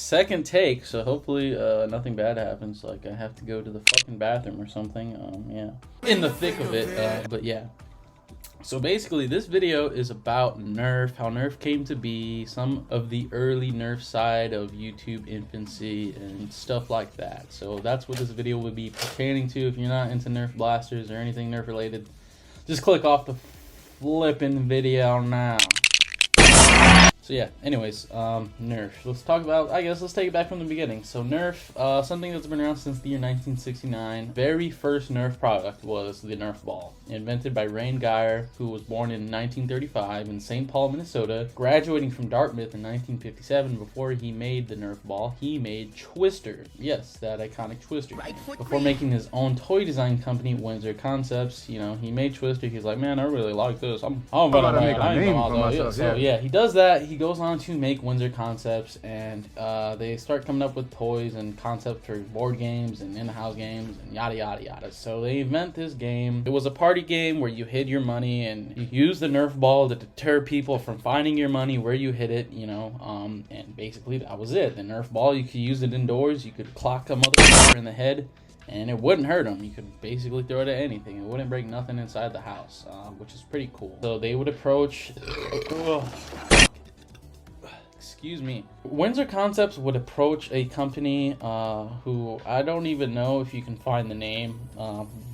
second take, so hopefully nothing bad happens, like I have to go to the fucking bathroom or something. Yeah, in the thick of it. But yeah. So basically this video is about Nerf, how Nerf came to be, some of the early Nerf side of YouTube infancy and stuff like that. So that's what this video would be pertaining to. If you're not into Nerf blasters or anything Nerf related, just click off the flipping video now. So yeah, anyways, Nerf. Let's talk about, let's take it back from the beginning. So Nerf, something that's been around since the year 1969. Very first Nerf product was the Nerf ball, invented by Rain Geyer, who was born in 1935 in St. Paul, Minnesota. Graduating from Dartmouth in 1957, before he made the Nerf ball, he made Twister. Yes, that iconic Twister. Before making his own toy design company, Windsor Concepts, you know, he made Twister. He's like, man, I really like this. I'm gonna make a name for myself. So yeah, he does that. He goes on to make Windsor Concepts, and they start coming up with toys and concepts for board games and in-house games and yada yada yada. So they invent this game. It was a party game where you hid your money and you use the Nerf ball to deter people from finding your money where you hid it, you know, and basically that was it. The Nerf ball, you could use it indoors. You could clock a motherfucker in the head and it wouldn't hurt them. You could basically throw it at anything. It wouldn't break nothing inside the house, which is pretty cool. So they would approach excuse me. Windsor Concepts would approach a company who I don't even know if you can find the name.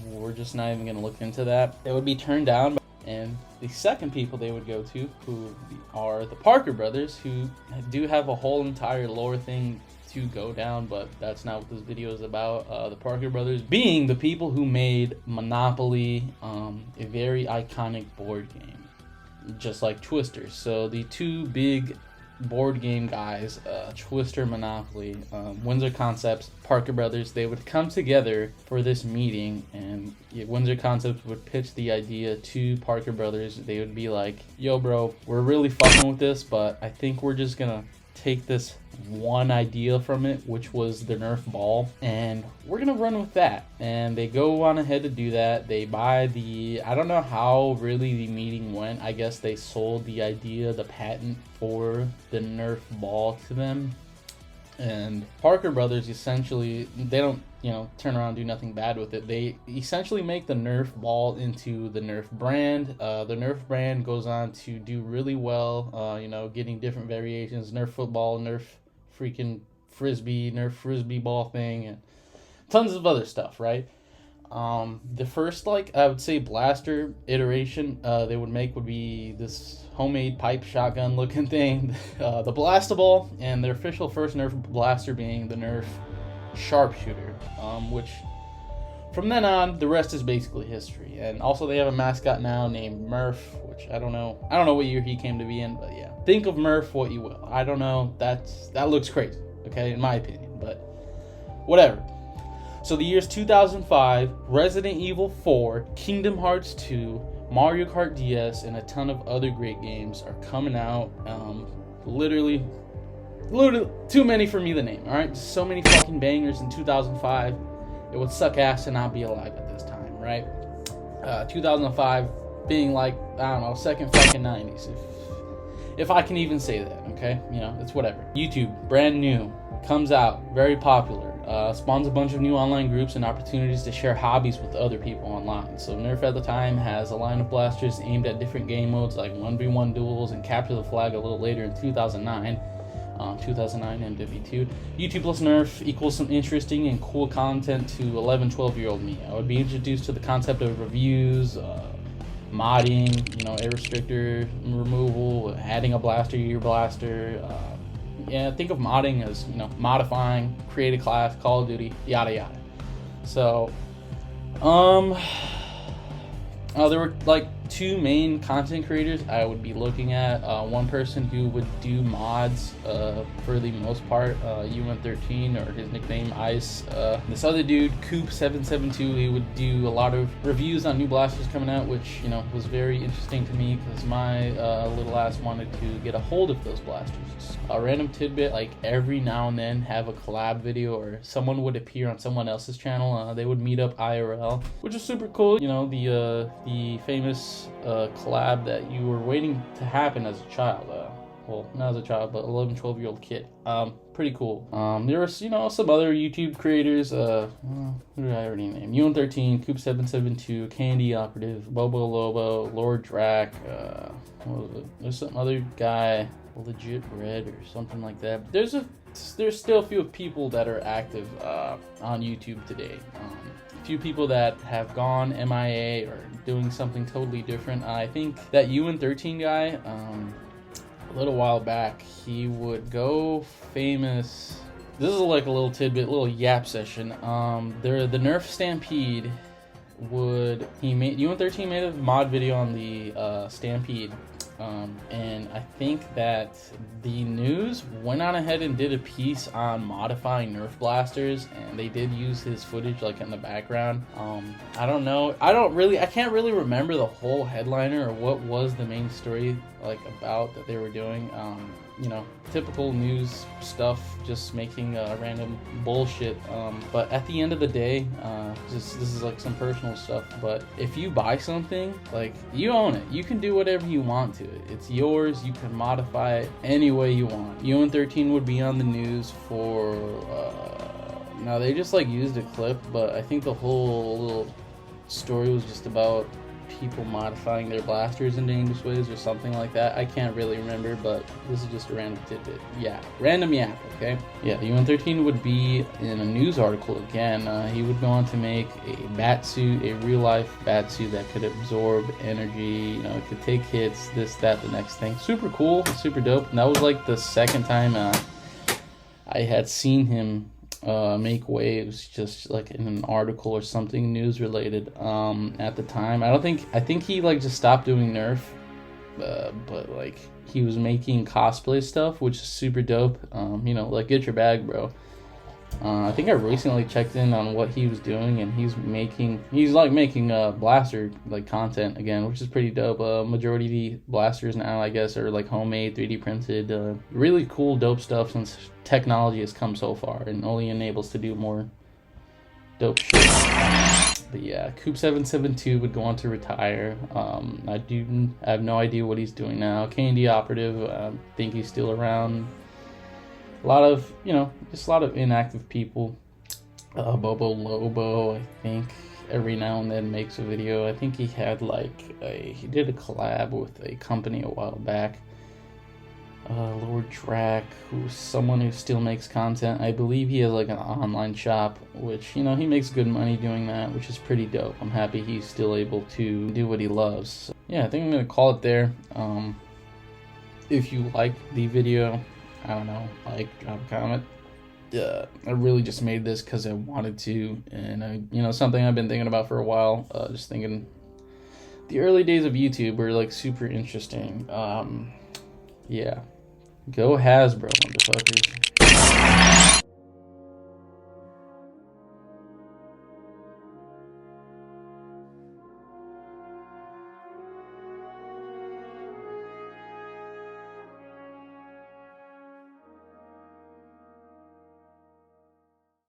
We're just not even going to look into that. It would be turned down. And the second people they would go to, who are the Parker brothers, who do have a whole entire lore thing to go down, but that's not what this video is about. The Parker brothers being the people who made Monopoly, a very iconic board game, just like Twister. So the two big board game guys, Twister, Monopoly, Windsor Concepts, Parker brothers, they would come together for this meeting, and Windsor Concepts would pitch the idea to Parker brothers. They would be like, yo bro, we're really fucking with this, but I think we're just gonna take this one idea from it, which was the Nerf ball, and we're gonna run with that. And they go on ahead to do that. They buy the, I don't know how really the meeting went. I guess they sold the idea, the patent for the Nerf ball to them. And Parker brothers essentially, they don't, you know, turn around and do nothing bad with it. They essentially make the Nerf ball into the Nerf brand. The Nerf brand goes on to do really well, you know, getting different variations, Nerf football, Nerf freaking frisbee, Nerf frisbee ball thing, and tons of other stuff, right? The first, like, I would say blaster iteration they would make would be this homemade pipe shotgun looking thing, the Blastable, and their official first Nerf blaster being the Nerf Sharpshooter, which from then on the rest is basically history. And also they have a mascot now named Murph, which I don't know what year he came to be in, but yeah, think of Murph what you will. I don't know, that looks crazy, okay, in my opinion, but whatever. So the years 2005, Resident Evil 4, Kingdom Hearts 2, Mario Kart DS, and a ton of other great games are coming out. Literally too many for me to name, alright? So many fucking bangers in 2005. It would suck ass to not be alive at this time, right? 2005 being like, I don't know, second fucking 90s. If I can even say that, okay? You know, it's whatever. YouTube, brand new, comes out, very popular. Spawns a bunch of new online groups and opportunities to share hobbies with other people online. So Nerf at the time has a line of blasters aimed at different game modes like 1v1 duels and Capture the Flag a little later in 2009. 2009 MW2. YouTube plus Nerf equals some interesting and cool content to 11-12-year-old me. I would be introduced to the concept of reviews, modding, you know, air restrictor removal, adding a blaster to your blaster. Yeah, think of modding as, you know, modifying, create a class, Call of Duty, yada yada. So, there were like two main content creators I would be looking at. One person who would do mods for the most part, Uin13, or his nickname Ice. This other dude, Coop772, he would do a lot of reviews on new blasters coming out, which, you know, was very interesting to me because my little ass wanted to get a hold of those blasters. A random tidbit, like every now and then have a collab video or someone would appear on someone else's channel. They would meet up IRL, which is super cool. You know, the famous collab that you were waiting to happen as a child. well, not as a child, but 11, 12-year-old kid. Pretty cool. There was, you know, some other YouTube creators. Who did I already name? Uin13, Coop772, KNDoperative, Bobo Lobo, LordDrac. What was it? There's some other guy, Legit Red or something like that. There's still a few people that are active on YouTube today. A few people that have gone MIA or doing something totally different. I think that Uin13 guy, a little while back, he would go famous. This is like a little tidbit, little yap session. The Nerf Stampede Uin13 made a mod video on the Stampede. And I think that the news went on ahead and did a piece on modifying Nerf blasters, and they did use his footage like in the background. I don't know. I can't really remember the whole headliner or what was the main story like about that they were doing. You know, typical news stuff, just making random bullshit. But at the end of the day, this is like some personal stuff. But if you buy something, like, you own it. You can do whatever you want to it. It's yours. You can modify it any way you want. Uin13 would be on the news for. Now they just like used a clip, but I think the whole little story was just about people modifying their blasters in dangerous ways or something like that. I can't really remember, but this is just a random tidbit. Yeah, random yap, okay? Yeah, Uin13 would be in a news article again. He would go on to make a bat suit, a real-life bat suit that could absorb energy, you know, it could take hits, this, that, the next thing. Super cool, super dope. And that was like the second time I had seen him make waves, just like in an article or something news related. At the time, I think he like just stopped doing Nerf, but like he was making cosplay stuff, which is super dope. You know, like, get your bag, bro. I think I recently checked in on what he was doing, and he's making blaster like content again, which is pretty dope. Majority of the blasters now, I guess, are like homemade, 3D printed. Really cool, dope stuff, since technology has come so far and only enables to do more dope shit. But yeah, Coop772 would go on to retire. I have no idea what he's doing now. KNDoperative, I think he's still around. A lot of, you know, just a lot of inactive people. Bobo Lobo, I think, every now and then makes a video. I think he had he did a collab with a company a while back. LordDrac, who's someone who still makes content. I believe he has like an online shop, which, you know, he makes good money doing that, which is pretty dope. I'm happy he's still able to do what he loves. So, yeah, I think I'm gonna call it there. If you like the video, I don't know, like, drop a comment. I really just made this because I wanted to, and you know, something I've been thinking about for a while. Just thinking, the early days of YouTube were like super interesting. Yeah, go Hasbro, motherfuckers.